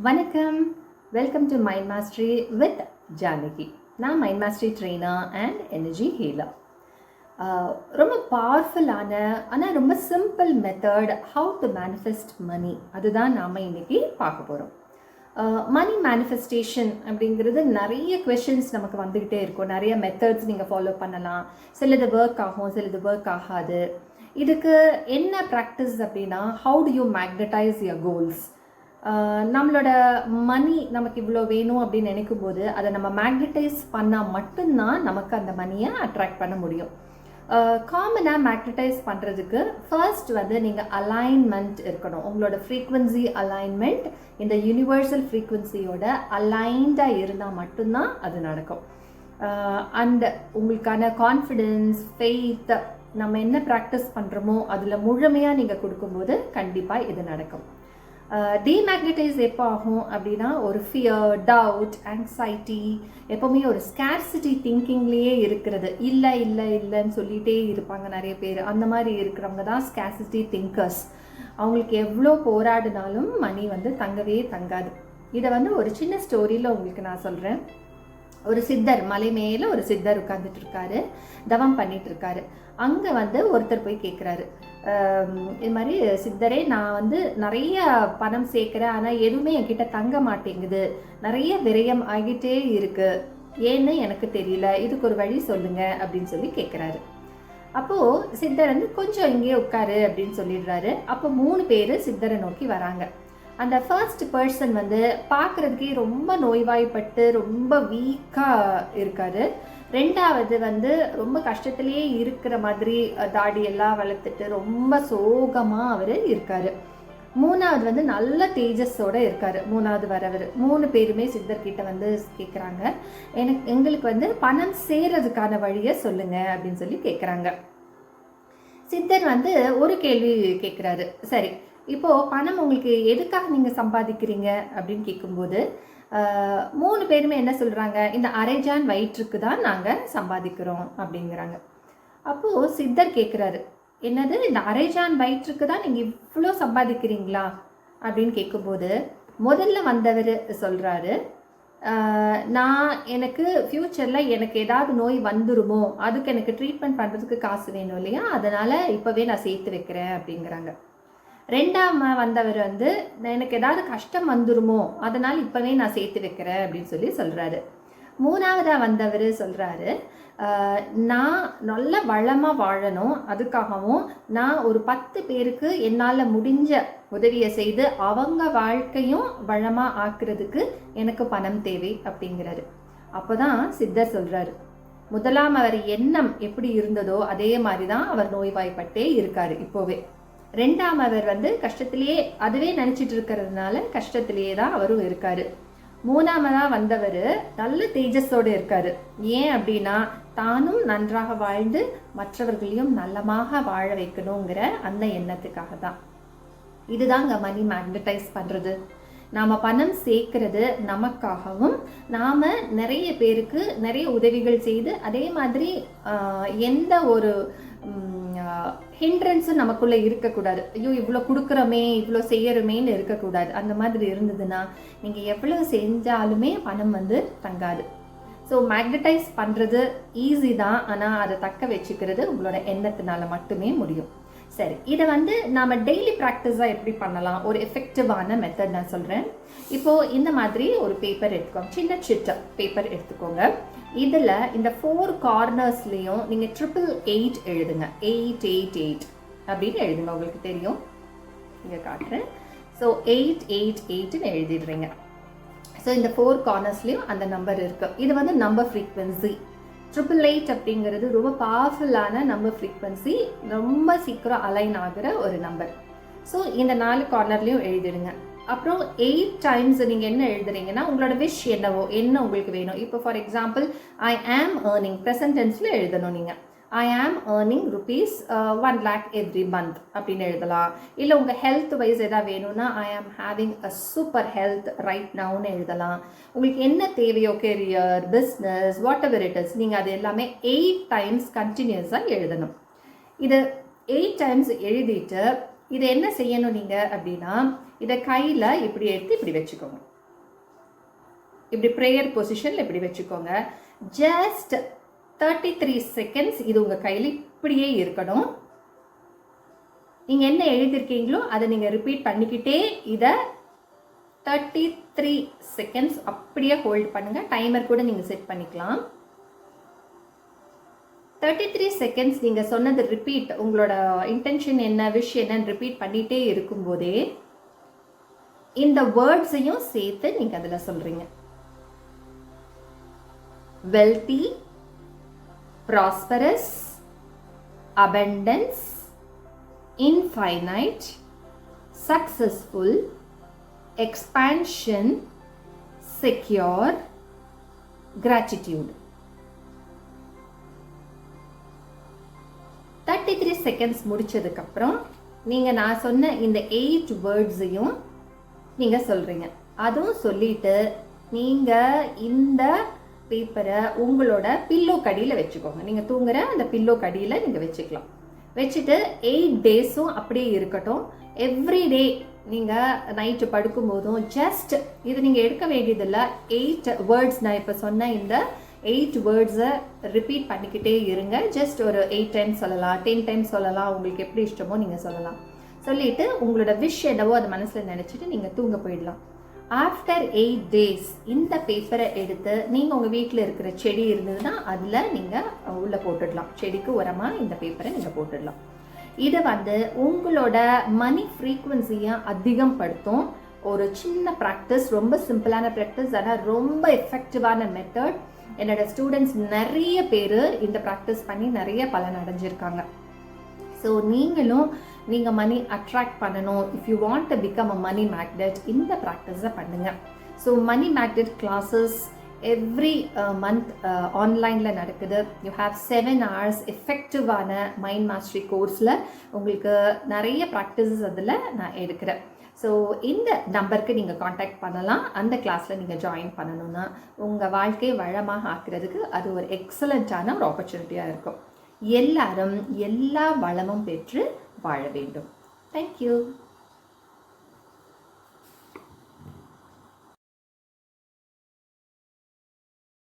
வணக்கம், welcome to mind mastery with Janaki. நான் mind mastery trainer and energy healer. ரொம்ப பவர்ஃபுல்லான ஆனால் ரொம்ப simple method how to manifest money, அதுதான் நாம் இன்றைக்கி பார்க்க போகிறோம். மனி மேனிஃபெஸ்டேஷன் அப்படிங்கிறது நிறைய கொஷின்ஸ் நமக்கு வந்துக்கிட்டே இருக்கும். நிறைய மெத்தட்ஸ் நீங்கள் ஃபாலோ பண்ணலாம். சிலது ஒர்க் ஆகும், சிலது ஒர்க் ஆகாது. இதுக்கு என்ன ப்ராக்டிஸ் அப்படின்னா, how to you magnetise your goals. நம்மளோட மணி நமக்கு இவ்வளோ வேணும் அப்படின்னு நினைக்கும் போது அதை நம்ம மேக்னடைஸ் பண்ணால் மட்டும்தான் நமக்கு அந்த மணியை அட்ராக்ட் பண்ண முடியும். காமனாக மேக்னடைஸ் பண்ணுறதுக்கு ஃபர்ஸ்ட் நீங்கள் அலைன்மெண்ட் இருக்கணும். உங்களோட ஃப்ரீக்வன்சி அலைன்மெண்ட் இந்த யூனிவர்சல் ஃப்ரீக்வன்சியோட அலைன்டாக இருந்தால் மட்டும்தான் அது நடக்கும். அண்ட் உங்களுக்கான கான்ஃபிடென்ஸ், ஃபெய்த், நம்ம என்ன ப்ராக்டிஸ் பண்ணுறோமோ அதில் முழுமையாக நீங்கள் கொடுக்கும்போது கண்டிப்பாக இது நடக்கும். டீமேக்னடைஸ் எப்போ ஆகும் அப்படின்னா, ஒரு ஃபியர், டவுட், ஆங்ஸைட்டி, எப்போவுமே ஒரு ஸ்கேர்சிட்டி திங்கிங்லேயே இருக்கிறது. இல்லை இல்லை இல்லைன்னு சொல்லிகிட்டே இருப்பாங்க நிறைய பேர். அந்த மாதிரி இருக்கிறவங்க தான் ஸ்கேர்சிட்டி திங்கர்ஸ். அவங்களுக்கு எவ்வளோ போராடினாலும் மணி தங்கவே தங்காது. இதை ஒரு சின்ன ஸ்டோரியில் உங்களுக்கு நான் சொல்கிறேன். ஒரு சித்தர், மலை மேலே ஒரு சித்தர் உட்கார்ந்துட்டு இருக்காரு, தவம் பண்ணிட்டு இருக்காரு. அங்கே ஒருத்தர் போய் கேட்குறாரு, இது மாதிரி சித்தரே, நான் நிறைய பணம் சேர்க்குறேன், ஆனால் எதுவுமே என்கிட்ட தங்க மாட்டேங்குது, நிறைய விரயம் ஆகிட்டே இருக்கு, ஏன்னு எனக்கு தெரியல, இதுக்கு ஒரு வழி சொல்லுங்க அப்படின்னு சொல்லி கேட்குறாரு. அப்போது சித்தர் கொஞ்சம் இங்கேயே உட்காரு அப்படின்னு சொல்லிடுறாரு. அப்போ 3 பேர் சித்தரை நோக்கி வராங்க. அந்த ஃபர்ஸ்ட் பர்சன் பார்க்குறதுக்கே ரொம்ப நோய்வாய்ப்பட்டு ரொம்ப வீக்காக இருக்காரு. ரெண்டாவது ரொம்ப கஷ்டத்துலேயே இருக்கிற மாதிரி தாடியெல்லாம் வளர்த்துட்டு ரொம்ப சோகமாக அவர் இருக்கார். மூணாவது நல்ல தேஜஸோடு இருக்கார். மூணாவது வரவர். 3 பேருமே சித்தர்கிட்ட கேட்குறாங்க, எங்களுக்கு பணம் சேர்றதுக்கான வழியை சொல்லுங்கள் அப்படின்னு சொல்லி கேட்குறாங்க. சித்தர் ஒரு கேள்வி கேட்குறாரு. சரி, இப்போது பணம் உங்களுக்கு எதுக்காக நீங்கள் சம்பாதிக்கிறீங்க அப்படின்னு கேட்கும்போது 3 பேருமே என்ன சொல்கிறாங்க, இந்த அரைஜான் வயிற்றுக்கு தான் நாங்கள் சம்பாதிக்கிறோம் அப்படிங்கிறாங்க. அப்போது சித்தர் கேட்குறாரு, என்னது இந்த அரைஜான் வயிற்றுக்கு தான் நீங்கள் இவ்வளோ சம்பாதிக்கிறீங்களா அப்படின்னு கேட்கும்போது முதல்ல வந்தவர் சொல்கிறாரு, எனக்கு ஃப்யூச்சரில் எனக்கு ஏதாவது நோய் வந்துருமோ, அதுக்கு எனக்கு ட்ரீட்மெண்ட் பண்ணுறதுக்கு காசு வேணும் இல்லையா, அதனால் இப்போவே நான் சேர்த்து வைக்கிறேன் அப்படிங்கிறாங்க. ரெண்டாம் வந்தவர் எனக்கு ஏதாவது கஷ்டம் வந்துருமோ, அதனால் இப்போவே நான் சேர்த்து வைக்கிறேன் அப்படின்னு சொல்லி சொல்கிறாரு. மூணாவதாக வந்தவர் சொல்கிறாரு, நான் நல்ல வளமாக வாழணும், அதுக்காகவும் நான் ஒரு 10 பேருக்கு என்னால் முடிஞ்ச உதவியை செய்து அவங்க வாழ்க்கையும் வளமாக ஆக்குறதுக்கு எனக்கு பணம் தேவை அப்படிங்கிறாரு. அப்போ தான் சித்தர் சொல்கிறாரு, முதலாம் அவர் எண்ணம் எப்படி இருந்ததோ அதே மாதிரி தான் அவர் நோய்வாய்ப்பட்டே இருக்கார் இப்போவே. ரெண்டாம் அவர் கஷ்டத்திலேயே அதுவே நினச்சிட்டு இருக்கிறதுனால கஷ்டத்திலேயே தான் அவரும் இருக்கார். மூணாவதாக வந்தவர் நல்ல தேஜஸோடு இருக்கார். ஏன் அப்படின்னா, தானும் நன்றாக வாழ்ந்து மற்றவர்களையும் நல்லமாக வாழ வைக்கணுங்கிற அந்த எண்ணத்துக்காக தான். இதுதாங்க மணி மேக்னடைஸ் பண்ணுறது. நாம் பணம் சேர்க்கறது நமக்காகவும், நாம் நிறைய பேருக்கு நிறைய உதவிகள் செய்து அதே மாதிரி எந்த ஒரு ஹிண்ட்ரன்ஸும் நமக்குள்ளே இருக்கக்கூடாது. ஐயோ இவ்வளோ கொடுக்குறோமே, இவ்வளோ செய்யறோமேன்னு இருக்கக்கூடாது. அந்த மாதிரி இருந்ததுன்னா நீங்கள் எவ்வளோ செஞ்சாலுமே பணம் தங்காது. ஸோ மேக்னடைஸ் பண்ணுறது ஈஸி தான், ஆனால் அதை தக்க வச்சுக்கிறது உங்களோட எண்ணத்தினால மட்டுமே முடியும். சரி, இதை நாம் டெய்லி ப்ராக்டிஸாக எப்படி பண்ணலாம், ஒரு எஃபெக்டிவான மெத்தட் நான் சொல்கிறேன். இப்போது இந்த மாதிரி ஒரு பேப்பர் எடுத்துக்கோங்க, சின்ன சிட்ட பேப்பர் எடுத்துக்கோங்க. இதில் இந்த 4 கார்னர்ஸ்லேயும் நீங்கள் 888 எழுதுங்க. 888 அப்படின்னு எழுதுங்க. உங்களுக்கு தெரியும், இங்கே காட்டுறேன். ஸோ 888ன்னு எழுதிடுறீங்க. ஸோ இந்த 4 கார்னர்ஸ்லேயும் அந்த நம்பர் இருக்குது. இது நம்பர் ஃப்ரீக்வன்சி. 888 அப்படிங்கிறது ரொம்ப பவர்ஃபுல்லான நம்பர் ஃப்ரீக்வன்சி, ரொம்ப சீக்கிரம் அலைன் ஆகிற ஒரு நம்பர். ஸோ இந்த 4 கார்னர்லேயும் எழுதிடுங்க. அப்புறம் 8 டைம்ஸ் நீங்கள் என்ன எழுதுறீங்கன்னா, உங்களோட விஷ் என்னவோ, என்ன உங்களுக்கு வேணும். இப்போ ஃபார் எக்ஸாம்பிள், ஐ ஆம் ஏர்னிங், ப்ரெசன்ட் டென்ஸில் எழுதணும். நீங்கள் ஐ ஆம் earning rupees 1 lakh every month அப்படின்னு எழுதலாம். இல்லை உங்கள் ஹெல்த் வைஸ் எதாவது வேணும்னா, I am having a super health right நவுன்னு எழுதலாம். உங்களுக்கு என்ன தேவையோ, career, business, whatever it is, நீங்கள் அது எல்லாமே 8 டைம்ஸ் கண்டினியூஸாக எழுதணும். இது 8 டைம்ஸ் எழுதிட்டு இதை என்ன செய்யணும் நீங்கள் அப்படின்னா, இதை கையில் இப்படி எடுத்து இப்படி வச்சுக்கோங்க. இப்படி ப்ரேயர் பொசிஷனில் இப்படி வச்சுக்கோங்க. ஜஸ்ட் 33 செகண்ட்ஸ் இது உங்கள் கையில் இப்படியே இருக்கணும். நீங்கள் என்ன எழுதியிருக்கீங்களோ அதை நீங்கள் ரிப்பீட் பண்ணிக்கிட்டே இதை 33 செகண்ட்ஸ் அப்படியே ஹோல்ட் பண்ணுங்கள். டைமர் கூட நீங்கள் செட் பண்ணிக்கலாம். 33 செகண்ட்ஸ் நீங்கள் சொன்னது ரிப்பீட், உங்களோட இன்டென்ஷன் என்ன, விஷ் என்னன்னு ரிப்பீட் பண்ணிகிட்டே இருக்கும்போதே இந்த வேர்ட்ஸையும் சேர்த்து நீங்கள் அதில் சொல்கிறீங்க. Wealthy, prosperous, abundance, infinite, successful, expansion, secure, gratitude. 33 seconds முடிச்சதுக்கப்புறம் நீங்கள் நான் சொன்ன இந்த 8 வேர்ட்ஸையும் நீங்கள் சொல்கிறீங்க. அதுவும் சொல்லிட்டு நீங்கள் இந்த பேப்பரை உங்களோட பில்லோ கடியில் வச்சுக்கோங்க. நீங்கள் தூங்குற அந்த பில்லோ கடியில் நீங்கள் வச்சுக்கலாம். வச்சுட்டு 8 டேஸும் அப்படியே இருக்கட்டும். எவ்ரி டே நீங்கள் நைட்டு படுக்கும்போதும் ஜஸ்ட் இது நீங்கள் எடுக்க வேண்டியதில்லை. 8 வேர்ட்ஸ் நான் இப்போ சொன்ன இந்த 8 வேர்ட்ஸை ரிப்பீட் பண்ணிக்கிட்டே இருங்க. ஜஸ்ட் ஒரு 8 டைம்ஸ் சொல்லலாம், 10 டைம்ஸ் சொல்லலாம், உங்களுக்கு எப்படி இஷ்டமோ நீங்கள் சொல்லலாம். சொல்லிவிட்டு உங்களோட விஷ் என்னவோ அதை மனசில் நினச்சிட்டு நீங்கள் தூங்க போயிடலாம். ஆஃப்டர் 8 டேஸ் இந்த பேப்பரை எடுத்து நீங்கள் உங்கள் வீட்டில் இருக்கிற செடி இருந்ததுன்னா அதில் நீங்கள் உள்ளே போட்டுடலாம். செடிக்கு உரமாக இந்த பேப்பரை நீங்கள் போட்டுடலாம். இது உங்களோட மணி ஃப்ரீக்குவன்சியை அதிகப்படுத்தும். ஒரு சின்ன ப்ராக்டிஸ், ரொம்ப சிம்பிளான ப்ராக்டிஸ், ஆனால் ரொம்ப எஃபெக்டிவான மெத்தட். என்னோட ஸ்டூடெண்ட்ஸ் நிறைய பேர் இந்த ப்ராக்டிஸ் பண்ணி நிறைய பலன் அடைஞ்சிருக்காங்க. ஸோ நீங்கள் மணி அட்ராக்ட் பண்ணணும், if you want to become a money magnet, இந்த ப்ராக்டிஸை பண்ணுங்கள். So money magnet classes every month ஆன்லைனில் நடக்குது. யூ ஹாவ் 7 hours எஃபெக்டிவான மைண்ட் மாஸ்டரி கோர்ஸில் உங்களுக்கு நிறைய ப்ராக்டிஸஸ் அதில் நான் எடுக்கிறேன். ஸோ இந்த நம்பருக்கு நீங்கள் காண்டாக்ட் பண்ணலாம். அந்த கிளாஸில் நீங்கள் ஜாயின் பண்ணணுன்னா உங்கள் வாழ்க்கையை வளமாக ஆக்குறதுக்கு அது ஒரு எக்ஸலண்ட்டான ஒரு ஆப்பர்ச்சுனிட்டியாக இருக்கும். எல்லாரும் எல்லா வளமும் பெற்று வாழ வேண்டும். தேங்க்யூ.